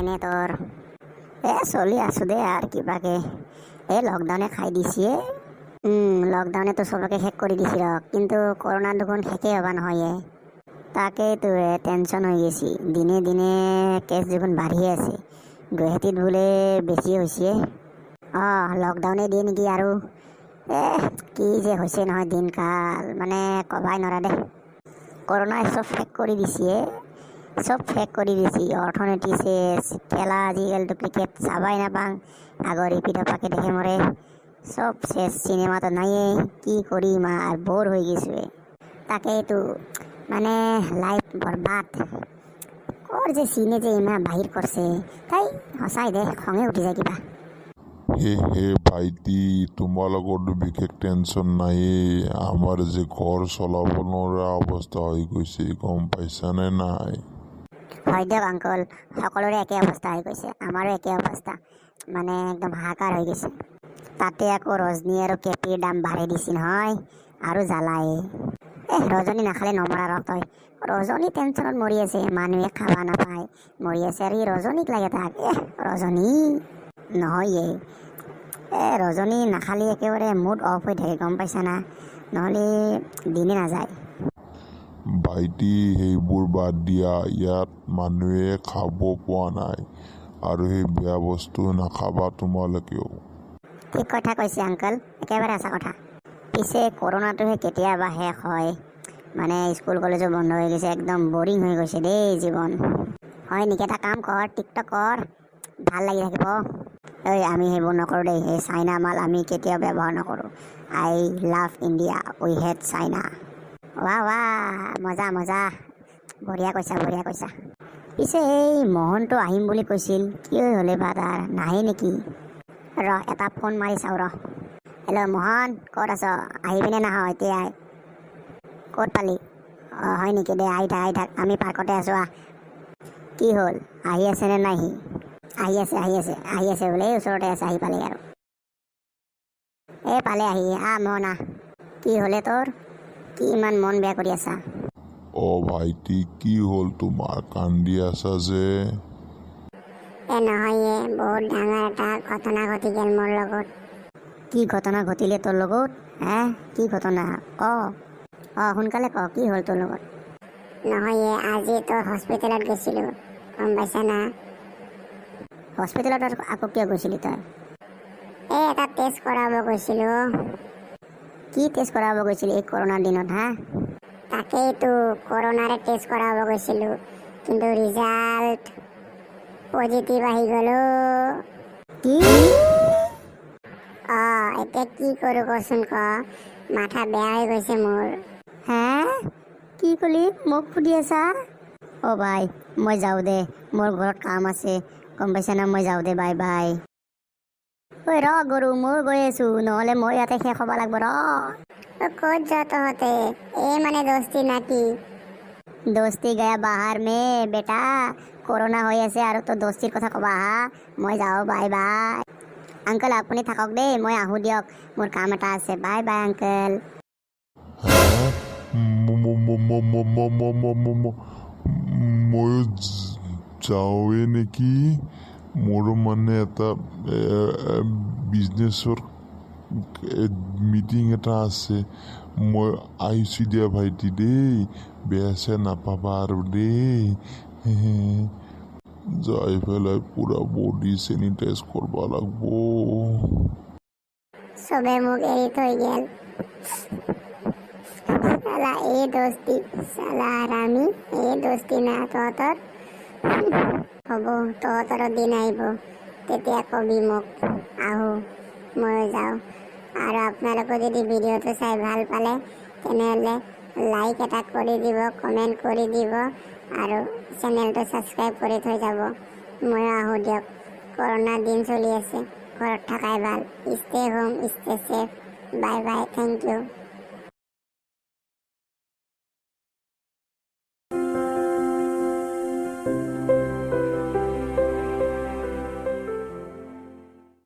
কেনে তোৰ? চলি আছো দে আৰু কিবাকে। লকডাউনে খাই দিছে। লকডাউনে তো চবকে শেষ কৰি দিছি ৰ, কিন্তু কৰোণা দেখোন শেষেই হবা নহয়। তাকেইতো টেনশ্যন হৈ গৈছি। দিনে দিনে কেছ দেখোন বাঢ়ি আছে। গুৱাহাটীত বোলে বেছি হৈছে। লকডাউনে দিয়ে নেকি আৰু। কি যে হৈছে নহয় দিনকাল, মানে কবাই নৰা দে। কৰোণাই চব শেষ কৰি দিছে। চব শেষ কৰি দিছি। অৰ্থনীতি শেষ, খেলা আজিকালিতো ক্ৰিকেট চাবাই নাপাং। আগৰ ৰিপিটপাকে দেখে মৰে। চব শেষ, চিনেমাতো নাইয়ে। কি কৰিম আর বোর হৈ গৈছোঁ। তাকেইতো মানে লাইফ বরবাদ। ওর যে সিনে যে ইমান বাহির করছে, তাই সঁচাই দে খঙে উঠি যায় কিবা। হে ভাইটি, তোমালোকৰতো বিশেষ টেনশ্যন নাইয়ে। আমাৰ যে ঘৰ চলাব নোৱাৰা অৱস্থা হৈ গৈছে, গম পাইছানে নাই? হয় দিয়ক আংকল, সকলোৰে একে অৱস্থা হৈ গৈছে। আমাৰো একে অৱস্থা, মানে একদম হাহাকাৰ হৈ গৈছে। তাতে আকৌ ৰজনী আৰু কেপিৰ দাম বাঢ়াই দিছি নহয়, আৰু জ্বালাই। ৰজনী নাখালে নমৰা ৰ তই। ৰজনী টেনশ্যনত মৰি আছে, মানুহে খাবা নাপায় মৰি আছে, আৰু ই ৰজনীক লাগে তাক। ৰজনী নহয় ৰজনী নাখালে একেবাৰে মুড অফ হৈ থাকে, গম পাইছা না, নহ'লে দিনে নাযায়। ভাইটি, সেইবোৰ বাদ দিয়া। ইয়াত মানুহে খাব পোৱা নাই, আৰু সেই বেয়া বস্তু নাখাবা তোমালোকেও। ঠিক কথা কৈছে আংকল, একেবাৰে সঁচা কথা। পিছে কৰোণাটোহে কেতিয়াবা শেষ হয়। মানে স্কুল কলেজো বন্ধ হৈ গৈছে, একদম বৰিং হৈ গৈছে দেই জীৱন। হয় নেকি? এটা কাম কৰ, টিকটক কৰ, ভাল লাগি থাকিব। আমি সেইবোৰ নকৰোঁ দেই। এই চাইনা মাল আমি কেতিয়াও ব্যৱহাৰ নকৰোঁ। I love India, we hate China. মজা মজা, বঢ়িয়া কৈছা বঢ়িয়া কৈছা। পিছে এই মোহনটো আহিম বুলি কৈছিল, কি হ'লে বা তাৰ, নাহে নেকি? এটা ফোন মাৰি চাওঁ ৰ। হেল্ল' মোহন, ক'ত আছ? আহিবিনে নাহ এতিয়াই? ক'ত পালি? হয় নেকি? দে আহি থাক, আমি পাৰ্কতে আছোঁ। কি হ'ল, আহি আছেনে নাই সি? আহি আছে বোলে, এই ওচৰতে আছে, আহি পালে আৰু। পালে আহি। মোহন আহ। কি হ'লে তোৰ? কি ইমান মন বেয়া কৰি আছা? ভাইটি, কি হ'ল তোমাৰ? কান্দি আছা যে? নহয় বহুত ডাঙৰ এটা ঘটনা ঘটি গ'ল মোৰ লগত। কি ঘটনা ঘটিলে তোৰ লগত? কি ঘটনা? সোনকালে ক, কি হ'ল তোৰ লগত? নহয় আজি তো হস্পিটেলত গৈছিলোঁ, গম পাইছা না? হস্পিটেলত আকৌ কিয় গৈছিলি তই? এটা টেষ্ট কৰাব গৈছিলোঁ। কি টেষ্ট কৰাব গৈছিলি এই কৰোণাৰ দিনত? তাকেইতো কৰোণাৰে টেষ্ট কৰাব গৈছিলোঁ, কিন্তু ৰিজাল্ট পজিটিভ আহি গ'ল। কি? এতিয়া কি কৰোঁ কচোন ক, মাথা বেয়া হৈ গৈছে মোৰ। কি ক'লি? মোক সুধি আছা? ভাই, মই যাওঁ দে, মোৰ ঘৰত কাম আছে, গম পাইছা না? মই যাওঁ দে, বাই বাই। ৰ গৰু, মই গৈ আছোঁ, নহ'লে মই ইয়াতে শেষ হ'ব লাগব। ক'ত যা তহঁতে? মানে দোস্তি নাকি? দোস্তি গয়া বাহাৰ মে বেটা, কৰোণা হৈ আছে আৰু তো দোস্তিৰ কথা ক'বা মই যাওঁ, বাই বাই। আংকল আপুনি থাকক দেই, মই আহোঁ দিয়ক, মোৰ কাম এটা আছে। Bye bye uncle. ময়ো যাওঁৱে নেকি? মোৰো মানে এটা বিজনেছৰ মিটিং এটা আছে। মই আহিছোঁ দিয়া ভাইটি দেই, বেয়া চেয়া নাপাবা আৰু দেই। যাই পেলাই পুৰা বডি চেনিটাইজ কৰিব লাগব। চবে মোক এৰি থৈ গেল। সালা এই দোস্তি, সালা হাৰামি, এই দোস্তি না তহঁতৰ? হ'ব, তহঁতৰো দিন আহিব, তেতিয়া কবি মোক। আহোঁ, ময়ো যাওঁ। আৰু আপোনালোকে যদি ভিডিঅ'টো চাই ভাল পালে, তেনেহ'লে লাইক এটা কৰি দিব, কমেণ্ট কৰি দিব, আৰু চেনেলটো ছাবস্ক্ৰাইব কৰি থৈ যাব। ময়ো আহোঁ দিয়ক, কৰোণাৰ দিন চলি আছে, ঘৰত থকাই ভাল। Stay home, stay safe. Bye bye, thank U.